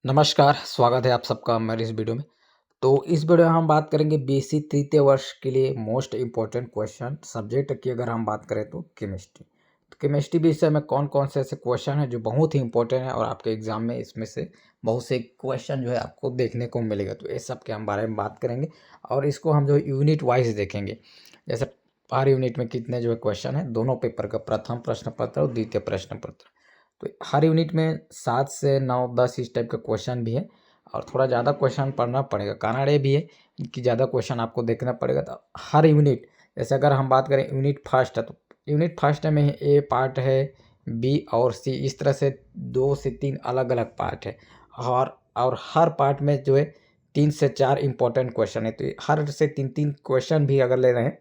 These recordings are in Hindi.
नमस्कार, स्वागत है आप सबका हमारी इस वीडियो में। तो इस वीडियो में हम बात करेंगे बीएससी तृतीय वर्ष के लिए मोस्ट इम्पोर्टेंट क्वेश्चन सब्जेक्ट की अगर हम बात करें तो केमिस्ट्री। तो केमिस्ट्री विषय में कौन-कौन से ऐसे क्वेश्चन हैं जो बहुत ही इम्पोर्टेंट है और आपके एग्जाम में इसमें से बहुत से क्वेश्चन जो है आपको देखने को मिलेगा। तो इस सब के हम बारे में बात करेंगे और इसको हम जो यूनिट वाइज़ देखेंगे। जैसे हर यूनिट में कितने जो है क्वेश्चन हैं, दोनों पेपर का प्रथम प्रश्न पत्र और द्वितीय प्रश्न पत्र। तो हर यूनिट में 7 से 9, 10 इस टाइप का क्वेश्चन भी है और थोड़ा ज़्यादा क्वेश्चन पढ़ना पड़ेगा। कारण ये भी है कि ज़्यादा क्वेश्चन आपको देखना पड़ेगा। तो हर यूनिट जैसे अगर हम बात करें यूनिट फर्स्ट है तो यूनिट फर्स्ट में ए पार्ट है, बी और सी, इस तरह से 2 से 3 अलग-अलग पार्ट है। और हर पार्ट में जो है 3 से 4 इम्पोर्टेंट क्वेश्चन है। तो हर से 3-3 क्वेश्चन भी अगर ले रहे हैं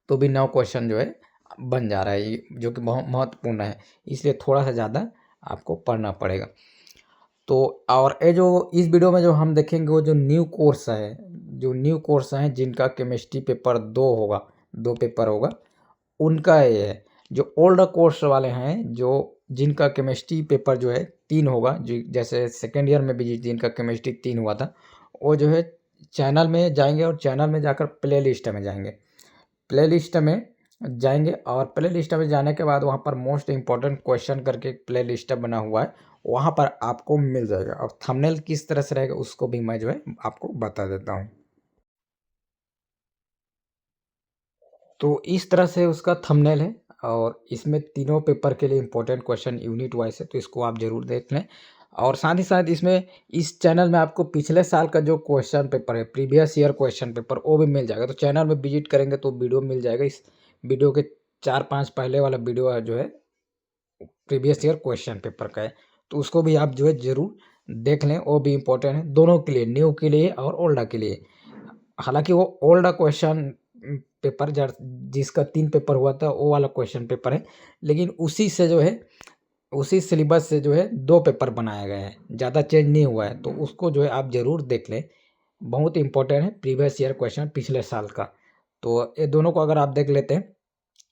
तो भी 9 क्वेश्चन जो है बन जा रहा है, ये जो कि बहुत महत्वपूर्ण है। इसलिए थोड़ा सा ज़्यादा आपको पढ़ना पड़ेगा। तो और ये जो इस वीडियो में जो हम देखेंगे वो जो न्यू कोर्स है, जो न्यू कोर्स हैं जिनका केमिस्ट्री पेपर 2 होगा, 2 पेपर होगा, उनका ये है। जो ओल्ड कोर्स वाले हैं, जो जिनका केमिस्ट्री पेपर जो है 3 होगा, जो जैसे सेकंड ईयर में भी जिनका केमिस्ट्री 3 हुआ था, वो जो है चैनल में जाएँगे और चैनल में जाकर प्लेलिस्ट में जाएँगे। प्लेलिस्ट में जाएँगे और प्लेलिस्ट में जाने के बाद वहाँ पर मोस्ट इम्पोर्टेंट क्वेश्चन करके एक प्लेलिस्ट बना हुआ है, वहाँ पर आपको मिल जाएगा और थंबनेल किस तरह से रहेगा उसको भी मैं जो है आपको बता देता हूँ। तो इस तरह से उसका थंबनेल है और इसमें तीनों पेपर के लिए इम्पोर्टेंट क्वेश्चन यूनिट वाइज़ है, तो इसको आप ज़रूर देख लें। और साथ ही साथ इसमें इस चैनल में आपको पिछले साल का जो क्वेश्चन पेपर है, प्रीवियस ईयर क्वेश्चन पेपर, वो भी मिल जाएगा। तो चैनल में विज़िट करेंगे तो वीडियो मिल जाएगा। इस वीडियो के 4-5 पहले वाला वीडियो है जो है प्रीवियस ईयर क्वेश्चन पेपर का है, तो उसको भी आप जो है ज़रूर देख लें, वो भी इम्पोर्टेंट है दोनों के लिए, न्यू के लिए और ओल्ड के लिए। हालाँकि वो ओल्ड क्वेश्चन पेपर जिसका 3 पेपर हुआ था वो वाला क्वेश्चन पेपर है, लेकिन उसी से जो है उसी सिलेबस से जो है 2 पेपर बनाया गया है, ज़्यादा चेंज नहीं हुआ है, तो उसको जो है आप ज़रूर देख लें। बहुत इम्पोर्टेंट है प्रीवियस ईयर क्वेश्चन पिछले साल का। तो ये दोनों को अगर आप देख लेते हैं,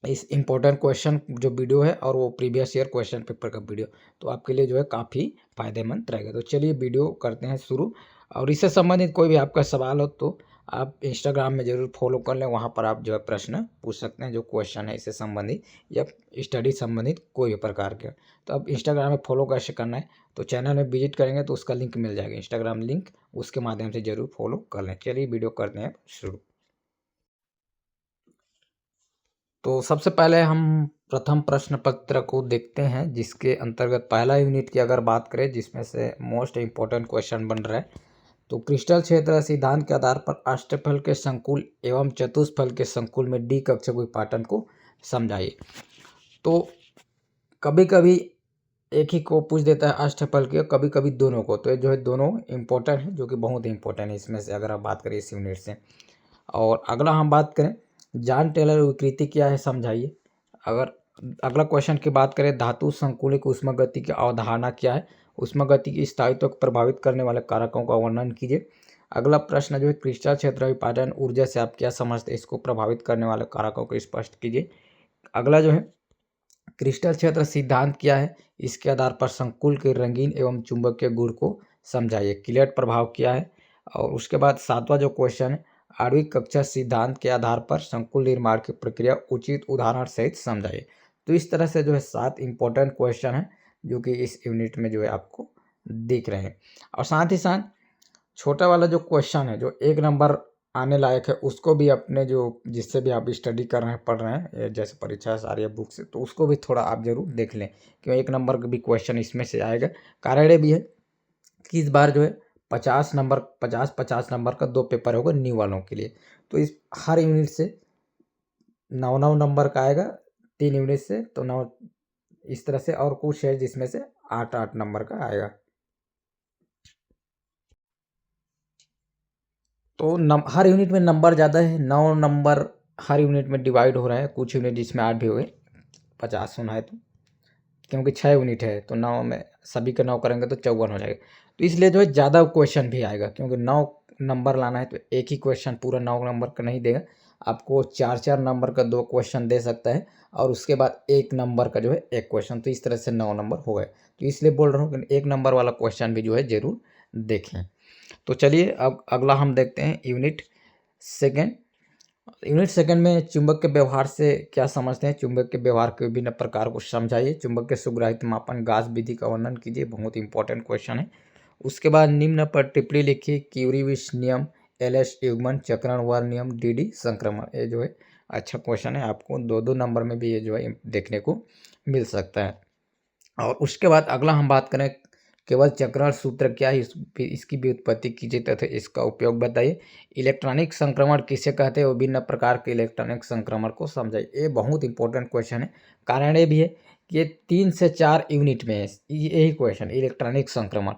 इस इम्पोर्टेंट क्वेश्चन जो वीडियो है और वो प्रीवियस ईयर क्वेश्चन पेपर का वीडियो, तो आपके लिए जो है काफ़ी फ़ायदेमंद रहेगा। तो चलिए वीडियो करते हैं शुरू। और इससे संबंधित कोई भी आपका सवाल हो तो आप इंस्टाग्राम में ज़रूर फॉलो कर लें, वहाँ पर आप जो है प्रश्न पूछ सकते हैं, जो क्वेश्चन है इससे संबंधित या स्टडी संबंधित कोई भी प्रकार के। तो अब इंस्टाग्राम में फॉलो कैसे करना है, तो चैनल में विजिट करेंगे तो उसका लिंक मिल जाएगा, इंस्टाग्राम लिंक, उसके माध्यम से ज़रूर फॉलो कर लें। चलिए वीडियो करते हैं शुरू। तो सबसे पहले हम प्रथम प्रश्न पत्र को देखते हैं, जिसके अंतर्गत पहला यूनिट की अगर बात करें, जिसमें से मोस्ट इम्पोर्टेंट क्वेश्चन बन रहा है, तो क्रिस्टल क्षेत्र सिद्धांत के आधार पर अष्टफल के संकुल एवं चतुष्फल के संकुल में डी कक्षा विपाटन को समझाइए। तो कभी कभी एक ही को पूछ देता है अष्टफल के, कभी कभी दोनों को, तो ये जो है दोनों इम्पोर्टेंट है, जो कि बहुत इंपॉर्टेंट है इसमें से अगर आप बात करें इस यूनिट से। और अगला हम बात करें, जॉन टेलर विकृति क्या है समझाइए। अगर अगला क्वेश्चन की बात करें, धातु संकुलित ऊष्मागति की अवधारणा क्या है, ऊष्मागति की स्थायित्व को प्रभावित करने वाले कारकों का वर्णन कीजिए। अगला प्रश्न जो है, क्रिस्टल क्षेत्र विपाटन ऊर्जा से आप क्या समझते हैं, इसको प्रभावित करने वाले कारकों को स्पष्ट कीजिए। अगला जो है, क्रिस्टल क्षेत्र सिद्धांत क्या है, इसके आधार पर संकुल के रंगीन एवं चुंबकीय गुण को समझाइए। किलेट प्रभाव क्या है। और उसके बाद 7वां जो क्वेश्चन है, आणविक कक्षा सिद्धांत के आधार पर संकुल निर्माण की प्रक्रिया उचित उदाहरण सहित समझाइए। तो इस तरह से जो है 7 इंपॉर्टेंट क्वेश्चन है, जो कि इस यूनिट में जो है आपको दिख रहे हैं। और साथ ही साथ छोटा वाला जो क्वेश्चन है, जो 1 नंबर आने लायक है, उसको भी अपने जो जिससे भी आप स्टडी कर रहे हैं, पढ़ रहे हैं, जैसे परीक्षा सारी बुक से, तो उसको भी थोड़ा आप ज़रूर देख लें, क्यों 1 नंबर का भी क्वेश्चन इसमें से आएगा। कारण ये भी है कि इस बार जो है 50 नंबर 50-50 नंबर का 2 पेपर होगा न्यू वालों के लिए। तो इस हर यूनिट से 9-9 नंबर का आएगा, 3 यूनिट से तो 9, इस तरह से, और कुछ है जिसमें से 8-8 नंबर का आएगा। तो हर यूनिट में नंबर ज़्यादा है, 9 नंबर हर यूनिट में डिवाइड हो रहा है, कुछ यूनिट जिसमें 8 भी हो गए, 50 होना है तो, क्योंकि 6 यूनिट है तो 9 में सभी का 9 करेंगे तो 54 हो जाएगा। तो इसलिए जो है ज़्यादा क्वेश्चन भी आएगा, क्योंकि 9 नंबर लाना है तो एक ही क्वेश्चन पूरा 9 नंबर का नहीं देगा, आपको 4-4 नंबर का 2 क्वेश्चन दे सकता है और उसके बाद 1 नंबर का जो है 1 क्वेश्चन, तो इस तरह से 9 नंबर हो गए। तो इसलिए बोल रहा हूँ कि 1 नंबर वाला क्वेश्चन भी जो है ज़रूर देखें। तो चलिए अब अगला हम देखते हैं यूनिट सेकेंड। यूनिट सेकंड में चुंबक के व्यवहार से क्या समझते हैं, चुंबक के व्यवहार के विभिन्न प्रकार को समझाइए, चुंबक के सुग्राहित मापन गास विधि का वर्णन कीजिए, बहुत इंपॉर्टेंट क्वेश्चन है। उसके बाद निम्न पर टिप्पणी लिखिए, क्यूरी-विश नियम, एलएस युग्मन, चक्रण वर नियम, डीडी संक्रमण। ये जो है अच्छा क्वेश्चन है, आपको 2-2 नंबर में भी ये जो है देखने को मिल सकता है। और उसके बाद अगला हम बात करें केवल चक्रण सूत्र क्या है, इसकी भी उत्पत्ति कीजिए तथा इसका उपयोग बताइए। इलेक्ट्रॉनिक संक्रमण किसे कहते हैं, विभिन्न प्रकार के इलेक्ट्रॉनिक संक्रमण को समझाइए। ये बहुत इंपॉर्टेंट क्वेश्चन है, कारण ये भी है कि ये 3 से 4 यूनिट में है यही क्वेश्चन, इलेक्ट्रॉनिक संक्रमण।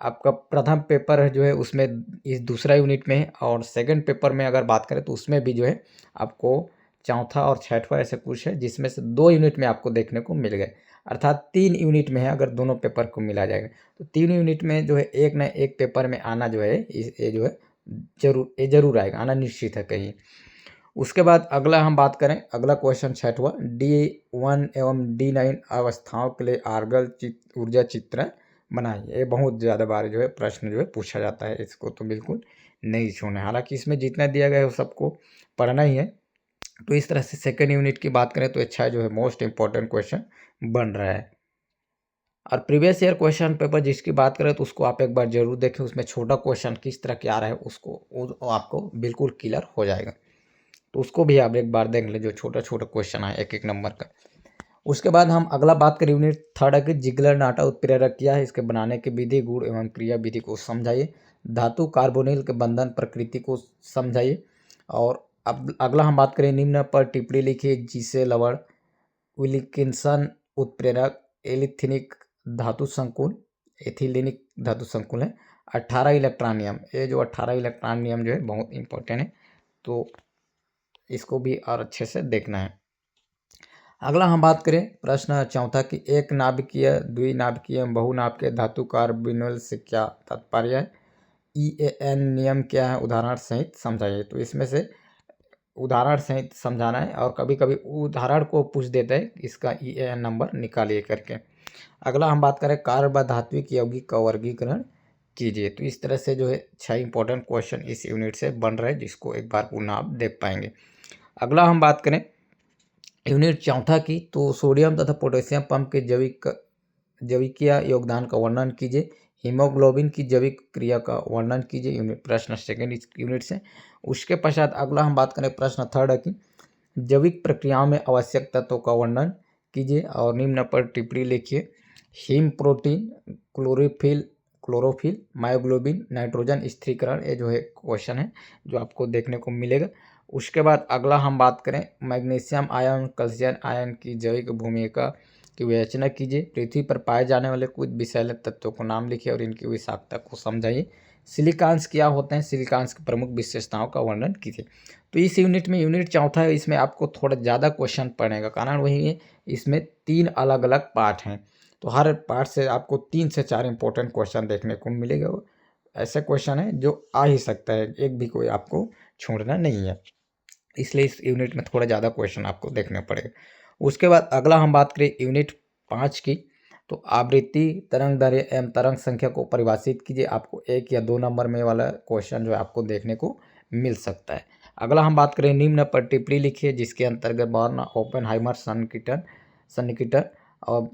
आपका प्रथम पेपर जो है उसमें इस दूसरा यूनिट में है और सेकंड पेपर में अगर बात करें तो उसमें भी जो है आपको चौथा और छठवां ऐसे कुछ है, जिसमें से 2 यूनिट में आपको देखने को मिल गए, अर्थात 3 यूनिट में है अगर दोनों पेपर को मिला जाएगा। तो 3 यूनिट में जो है एक न एक पेपर में आना जो है ये जो है जरूर आएगा, आना निश्चित है कहीं। उसके बाद अगला हम बात करें, अगला क्वेश्चन छठवां, D1 एवं D9 अवस्थाओं के लिए आर्गल ऊर्जा चित्र बनाइए। ये बहुत ज़्यादा बार जो है प्रश्न जो है पूछा जाता है, इसको तो बिल्कुल नहीं छोड़ना है। हालांकि इसमें जितना दिया गया है वो सबको पढ़ना ही है। तो इस तरह से सेकेंड यूनिट की बात करें तो अच्छा जो है मोस्ट इंपॉर्टेंट क्वेश्चन बन रहा है। और प्रीवियस ईयर क्वेश्चन पेपर जिसकी बात करें तो उसको आप एक बार जरूर देखें, उसमें छोटा क्वेश्चन किस तरह के आ रहा है वो आपको बिल्कुल क्लियर हो जाएगा। तो उसको भी आप एक बार देख लें, जो छोटा छोटा क्वेश्चन है 1-1 नंबर का। उसके बाद हम अगला बात करें यूनिट थर्ड है कि जिगलर नाटा उत्प्रेरक क्या है, इसके बनाने की विधि, गुण एवं क्रिया विधि को समझाइए। धातु कार्बोनिल के बंधन प्रकृति को समझाइए। और अब अगला हम बात करें, निम्न पर टिप्पणी लिखिए, जिसे लवण, विल्किंसन उत्प्रेरक, एलिथिनिक धातु संकुल, एथिलीनिक धातु संकुल है, 18 इलेक्ट्रॉन नियम। ये जो 18 इलेक्ट्रॉन नियम जो है बहुत इंपॉर्टेंट है, तो इसको भी और अच्छे से देखना है। अगला हम बात करें प्रश्न चौथा की, एक नाभिकीय, द्विनाभिकीय, बहुनाभिकीय धातु कार्बोनिल से क्या तात्पर्य है, EAN नियम क्या है, उदाहरण सहित समझाइए। तो इसमें से उदाहरण सहित समझाना है और कभी कभी उदाहरण को पूछ देता है, इसका EAN नंबर निकालिए करके। अगला हम बात करें कार्य व धात्विक यौगिक का वर्गीकरण कीजिए। तो इस तरह से जो है 6 इंपॉर्टेंट क्वेश्चन इस यूनिट से बन रहे हैं, जिसको एक बार पुनः आप देख पाएंगे। अगला हम बात करें यूनिट चौथा की, तो सोडियम तथा पोटेशियम पंप के जैविकीय योगदान का वर्णन कीजिए। हीमोग्लोबिन की जैविक क्रिया का वर्णन कीजिए, यूनिट प्रश्न सेकेंड यूनिट से। उसके पश्चात अगला हम बात करें प्रश्न थर्ड है कि जैविक प्रक्रियाओं में आवश्यक तत्वों का वर्णन कीजिए और निम्न पर टिप्पणी लिखिए। Haem protein, chlorophyll, myoglobin, nitrogen स्थिरीकरण, ये जो है क्वेश्चन है जो आपको देखने को मिलेगा। उसके बाद अगला हम बात करें मैग्नीशियम आयन, कैल्शियम आयन की जैविक भूमिका की विवेचना कीजिए। पृथ्वी पर पाए जाने वाले कुछ विषैले तत्वों को नाम लिखिए और इनकी विषाक्तता को समझाइए। सिलिकॉन्स क्या होते हैं, सिलिकॉन्स की प्रमुख विशेषताओं का वर्णन कीजिए। तो इस यूनिट में, यूनिट चौथा है, इसमें आपको थोड़ा ज़्यादा क्वेश्चन पड़ेगा, कारण वही है इसमें 3 अलग अलग पार्ट हैं, तो हर पार्ट से आपको 3 से 4 इंपॉर्टेंट क्वेश्चन देखने को मिलेगा। ऐसे क्वेश्चन है जो आ ही सकता है, एक भी कोई आपको छोड़ना नहीं है, इसलिए इस यूनिट में थोड़ा ज़्यादा क्वेश्चन आपको देखने पड़ेगा। उसके बाद अगला हम बात करें यूनिट 5 की, तो आवृत्ति, तरंग दैर्घ्य एवं तरंग संख्या को परिभाषित कीजिए। आपको 1 या 2 नंबर में वाला क्वेश्चन जो है आपको देखने को मिल सकता है। अगला हम बात करें निम्न पर टिप्पणी लिखिए, जिसके अंतर्गत बॉर्न, ओपेनहाइमर सन्निकटन और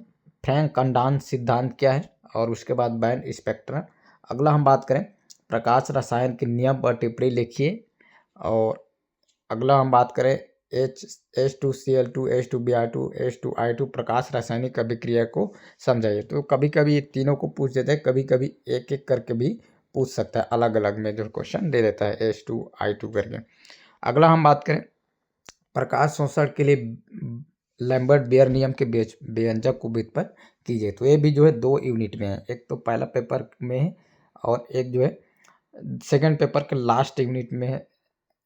फ्रैंक कंडान सिद्धांत क्या है, और उसके बाद बैंड स्पेक्ट्रम। अगला हम बात करें प्रकाश रसायन के नियम पर टिप्पणी लिखिए। और अगला हम बात करें H2Cl2, H2Br2, H2I2 प्रकाश रासायनिक अभिक्रिया को समझाइए। तो कभी कभी ये तीनों को पूछ देते हैं, कभी कभी एक एक करके भी पूछ सकता है, अलग अलग में जो क्वेश्चन दे देता है H2I2 करके। अगला हम बात करें प्रकाश शोषण के लिए लैम्बर्ट बेयर नियम के व्यंजक को व्युत्पन्न कीजिए। तो ये भी जो है 2 यूनिट में है, एक तो पहला पेपर में है और एक जो है सेकंड पेपर के लास्ट यूनिट में है,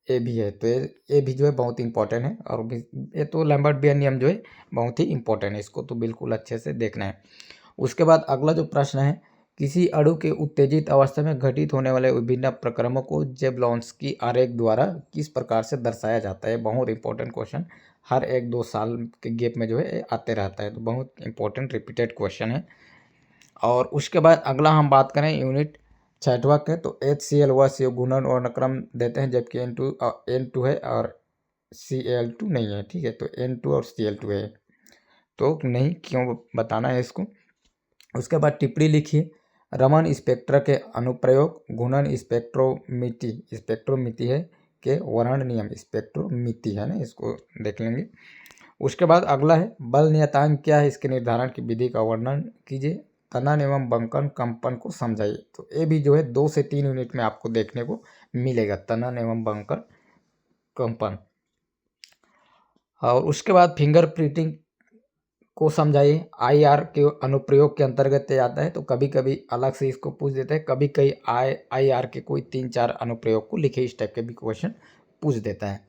ये भी है। तो ये भी जो है बहुत इंपॉर्टेंट है, और ये तो लैम्बर्ट बेयर नियम जो है बहुत ही इंपॉर्टेंट है, इसको तो बिल्कुल अच्छे से देखना है। उसके बाद अगला जो प्रश्न है किसी अणु के उत्तेजित अवस्था में घटित होने वाले विभिन्न प्रक्रमों को जेबलॉन्स्की आरेख द्वारा किस प्रकार से दर्शाया जाता है। बहुत इंपॉर्टेंट क्वेश्चन हर 1-2 साल के गैप में जो है आते रहता है, तो बहुत इंपॉर्टेंट रिपीटेड क्वेश्चन है। और उसके बाद अगला हम बात करें यूनिट 6वां के, तो HCl व CO घूर्णन वर्णक्रम देते हैं, जबकि N2 है और Cl2 नहीं है। ठीक है, तो N2 और Cl2 है, तो नहीं क्यों बताना है इसको। उसके बाद टिप्पणी लिखिए, रमन स्पेक्ट्रा के अनुप्रयोग, घूर्णन स्पेक्ट्रोमिति है के वर्ण नियम, स्पेक्ट्रोमिति है ना, इसको देख लेंगे। उसके बाद अगला है बल नियतांक क्या है, इसके निर्धारण की विधि का वर्णन कीजिए, तनन एवं बंकन कंपन को समझाइए। तो ये भी जो है 2 से 3 यूनिट में आपको देखने को मिलेगा, तनन एवं बंकन कंपन। और उसके बाद फिंगर प्रिंटिंग को समझाइए, IR के अनुप्रयोग के अंतर्गत आता है, तो कभी कभी अलग से इसको पूछ देता है, कभी कई IR के कोई 3-4 अनुप्रयोग को लिखे, इस टाइप के भी क्वेश्चन पूछ देता है।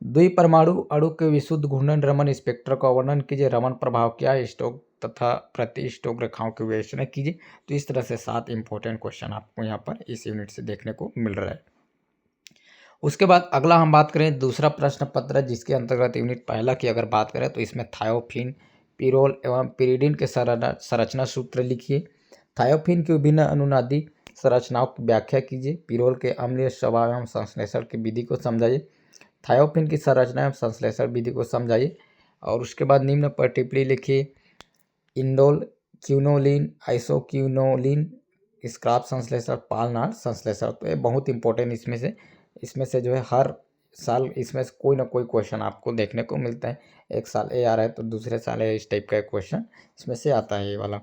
द्विपरमाणु अणु के विशुद्ध घूर्णन रमन स्पेक्ट्रा का वर्णन कीजिए, रमन प्रभाव क्या है, स्टोक तथा प्रति स्टोक रेखाओं की विवेचना कीजिए। तो इस तरह से 7 इंपॉर्टेंट क्वेश्चन आपको यहाँ पर इस यूनिट से देखने को मिल रहा है। उसके बाद अगला हम बात करें दूसरा प्रश्न पत्र, जिसके अंतर्गत यूनिट पहला की अगर बात करें तो इसमें थायोफिन, पिरोल एवं पिरिडिन के संरचना सूत्र लिखिए। थायोफिन की विभिन्न अनुनादी संरचनाओं की व्याख्या कीजिए। पिरोल के अम्लीय स्वभाव एवं संश्लेषण की विधि को समझाइए। थायोफिन की संरचना एवं संश्लेषण विधि को समझाइए। और उसके बाद निम्न पर टिप्पणी लिखिए, इंडोल, क्यूनोलिन, आइसोक्यूनोलिन, स्क्रैप संश्लेषण, पालनार संश्लेषण। तो ये बहुत इंपॉर्टेंट इसमें से जो है हर साल इसमें से कोई ना कोई क्वेश्चन आपको देखने को मिलता है। एक साल ये आ रहा है तो दूसरे साल इस टाइप का क्वेश्चन इसमें से आता है, ये वाला।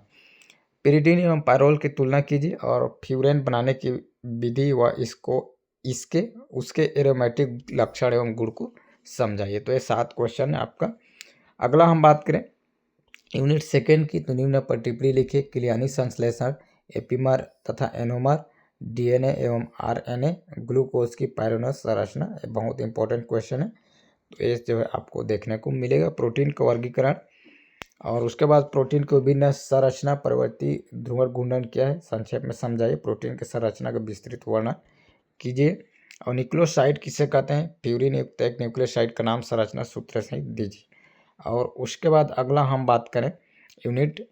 पिरिडिन एवं पायरोल की तुलना कीजिए और फ्यूरेन बनाने की विधि व उसके एरोमेटिक लक्षण एवं गुण को समझाइए। तो ये 7 क्वेश्चन है आपका। अगला हम बात करें यूनिट 2 की, तो निम्न पर टिप्पणी लिखिए, क्लियानी संश्लेषण, एपीमर तथा एनोमर, DNA एवं RNA, ग्लूकोज की पायरोनस संरचना, बहुत इंपॉर्टेंट क्वेश्चन है, तो ये जो है आपको देखने को मिलेगा। प्रोटीन का वर्गीकरण, और उसके बाद प्रोटीन की विभिन्न संरचना, परिवर्ती ध्रुवण घूर्णन क्या है, संक्षेप में समझाइए। प्रोटीन की संरचना का विस्तृत वर्णन कीजिए। और न्यूक्लियोसाइड किसे कहते हैं, प्यूरिन युक्त एक न्यूक्लियोसाइड का नाम संरचना सूत्र सहित दीजिए। और उसके बाद अगला हम बात करें यूनिट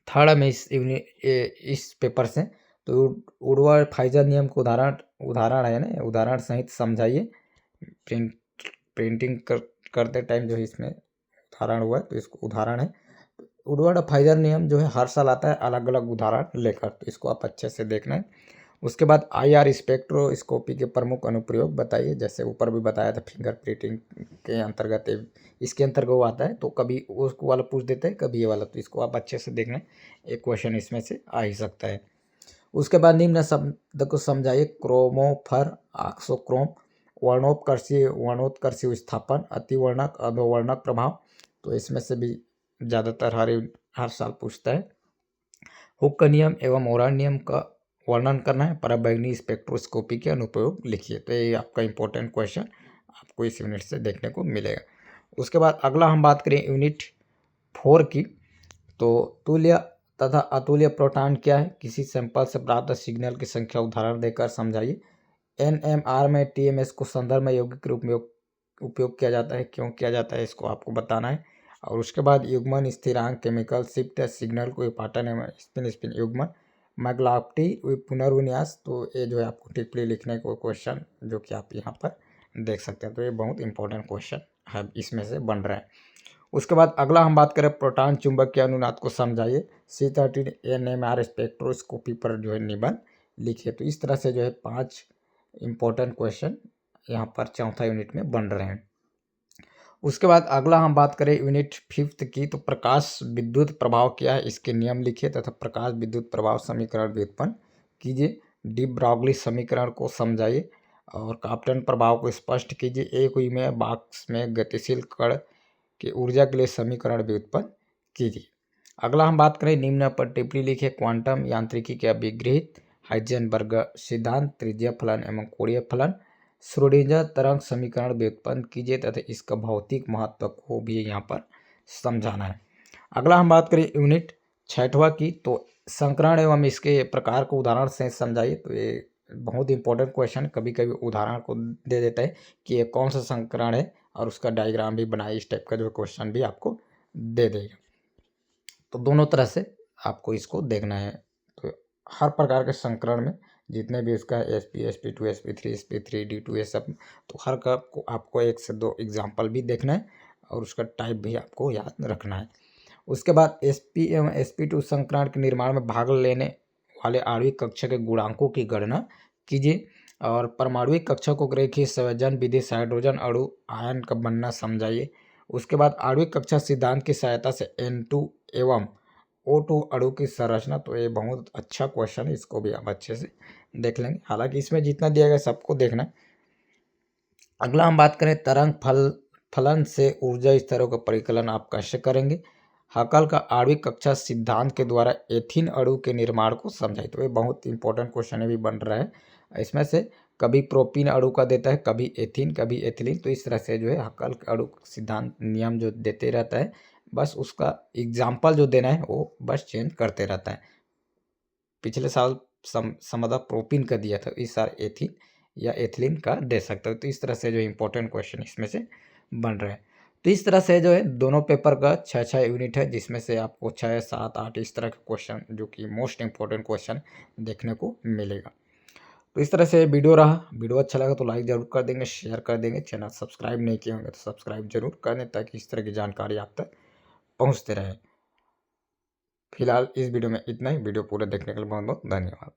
3 में इस पेपर से, तो वुडवर्ड फाइजर नियम को उदाहरण है ना, उदाहरण सहित समझाइए। प्रिंटिंग करते टाइम जो है इसमें उदाहरण हुआ है, तो इसको उदाहरण है। वुडवर्ड फाइजर नियम जो है हर साल आता है अलग अलग उदाहरण लेकर, तो इसको आप अच्छे से देखना है। उसके बाद IR स्पेक्ट्रोस्कोपी के प्रमुख अनुप्रयोग बताइए, जैसे ऊपर भी बताया था फिंगर प्रिंटिंग के अंतर्गत इसके अंतर्गत वो आता है, तो कभी उसको वाला पूछ देता है, कभी ये वाला, तो इसको आप अच्छे से देखना, एक क्वेश्चन इसमें से आ ही सकता है। उसके बाद निम्न शब्द को समझाइए, क्रोमोफर, ऑक्सोक्रोम, वर्णोत्कर्षी विस्थापन, अतिवर्णक, अधोवर्णक प्रभाव, तो इसमें से भी ज़्यादातर हर साल पूछता है। हुक का नियम एवं ओरान नियम का वर्णन करना है। पराबैंगनी स्पेक्ट्रोस्कोपी के अनुप्रयोग लिखिए। तो ये आपका इंपॉर्टेंट क्वेश्चन आपको इस यूनिट से देखने को मिलेगा। उसके बाद अगला हम बात करें यूनिट 4 की, तो तुल्य तथा अतुल्य प्रोटॉन क्या है, किसी सैंपल से प्राप्त सिग्नल की संख्या उदाहरण देकर समझाइए। NMR में TMS को संदर्भ में यौगिक के रूप में उपयोग किया जाता है, क्यों किया जाता है, इसको आपको बताना है। और उसके बाद युग्मन स्थिरांक, केमिकल शिफ्ट सिग्नल को पाटन एवं स्पिन युग्मन, मैग्लाप्टी पुनर्विन्यास, तो ये जो है आपको टिप्पणी लिखने को क्वेश्चन जो कि आप यहाँ पर देख सकते हैं, तो ये बहुत इंपॉर्टेंट क्वेश्चन है इसमें से बन रहा है। उसके बाद अगला हम बात करें प्रोटॉन चुंबक के अनुनाद को समझाइए। C13 NMR स्पेक्ट्रोस्कोपी पर जो है निबंध लिखिए। तो इस तरह से जो है 5 इंपॉर्टेंट क्वेश्चन यहाँ पर चौथा यूनिट में बन रहे हैं। उसके बाद अगला हम बात करें यूनिट 5 की, तो प्रकाश विद्युत प्रभाव क्या है, इसके नियम लिखिए तथा प्रकाश विद्युत प्रभाव समीकरण व्युत्पन्न कीजिए। डी ब्रॉगली समीकरण को समझाइए और काप्टन प्रभाव को स्पष्ट कीजिए। एक हुई में बॉक्स में गतिशील कण की ऊर्जा के लिए समीकरण व्युत्पन्न कीजिए। अगला हम बात करें निम्न पर टिप्पणी लिखिए, क्वांटम यांत्रिकी के अभिगृहित हाइजेनबर्ग सिद्धांत, त्रिज्यीय फलन एवं कोणीय फलन, श्रोडिंगर तरंग समीकरण व्युत्पन्न कीजिए तथा इसका भौतिक महत्व को भी यहाँ पर समझाना है। अगला हम बात करें यूनिट 6वां की, तो संकरण एवं इसके प्रकार को उदाहरण से समझाइए। तो ये बहुत इंपॉर्टेंट क्वेश्चन, कभी कभी उदाहरण को दे देता है कि ये कौन सा संकरण है और उसका डायग्राम भी बनाइए, इस टाइप का जो क्वेश्चन भी आपको दे देगा। तो दोनों तरह से आपको इसको देखना है। तो हर प्रकार के संकरण में जितने भी इसका SP, SP2, SP3, SP3, D2 ये सब, तो हर का आपको 1 से 2 एग्जाम्पल भी देखना है और उसका टाइप भी आपको याद रखना है। उसके बाद SP एवं SP2 संकरण के निर्माण में भाग लेने वाले आणविक कक्षा के गुणांकों की गणना कीजिए और परमाणुविक कक्षा को रेखीय संयोजन विधि से हाइड्रोजन अणु आयन का बनना समझाइए। उसके बाद आणविक कक्षा सिद्धांत की सहायता से N2 एवं O2 अणु की संरचना। तो ये बहुत अच्छा क्वेश्चन है, इसको भी आप अच्छे से देख लेंगे। हालांकि इसमें जितना दिया गया सबको देखना है। अगला हम बात करें तरंग फलन से ऊर्जा स्तरों का परिकलन आप कैसे करेंगे। हकल का आणविक कक्षा सिद्धांत के द्वारा एथीन अणु के निर्माण को समझाइए। तो ये बहुत इंपॉर्टेंट क्वेश्चन भी बन रहा है। इसमें से कभी प्रोपीन अणु का देता है, कभी एथीन, कभी एथिलीन। तो इस तरह से जो है हकल का अणु सिद्धांत नियम जो देते रहता है, बस उसका एग्जाम्पल जो देना है वो बस चेंज करते रहता है। पिछले साल समदा प्रोपीन का दिया था, इस साल एथीन या एथिलीन का दे सकते हो। तो इस तरह से जो इंपॉर्टेंट क्वेश्चन इसमें से बन रहे हैं। तो इस तरह से जो है दोनों पेपर का 6-6 यूनिट है, जिसमें से आपको 6, 7, 8 इस तरह के क्वेश्चन जो कि मोस्ट इंपॉर्टेंट क्वेश्चन देखने को मिलेगा। तो इस तरह से वीडियो रहा। वीडियो अच्छा लगा तो लाइक जरूर कर देंगे, शेयर कर देंगे। चैनल सब्सक्राइब नहीं किए होंगे तो सब्सक्राइब जरूर कर दें, ताकि इस तरह की जानकारी आप तक पहुँचते रहे। फिलहाल इस वीडियो में इतना ही। वीडियो पूरा देखने के लिए बहुत बहुत धन्यवाद।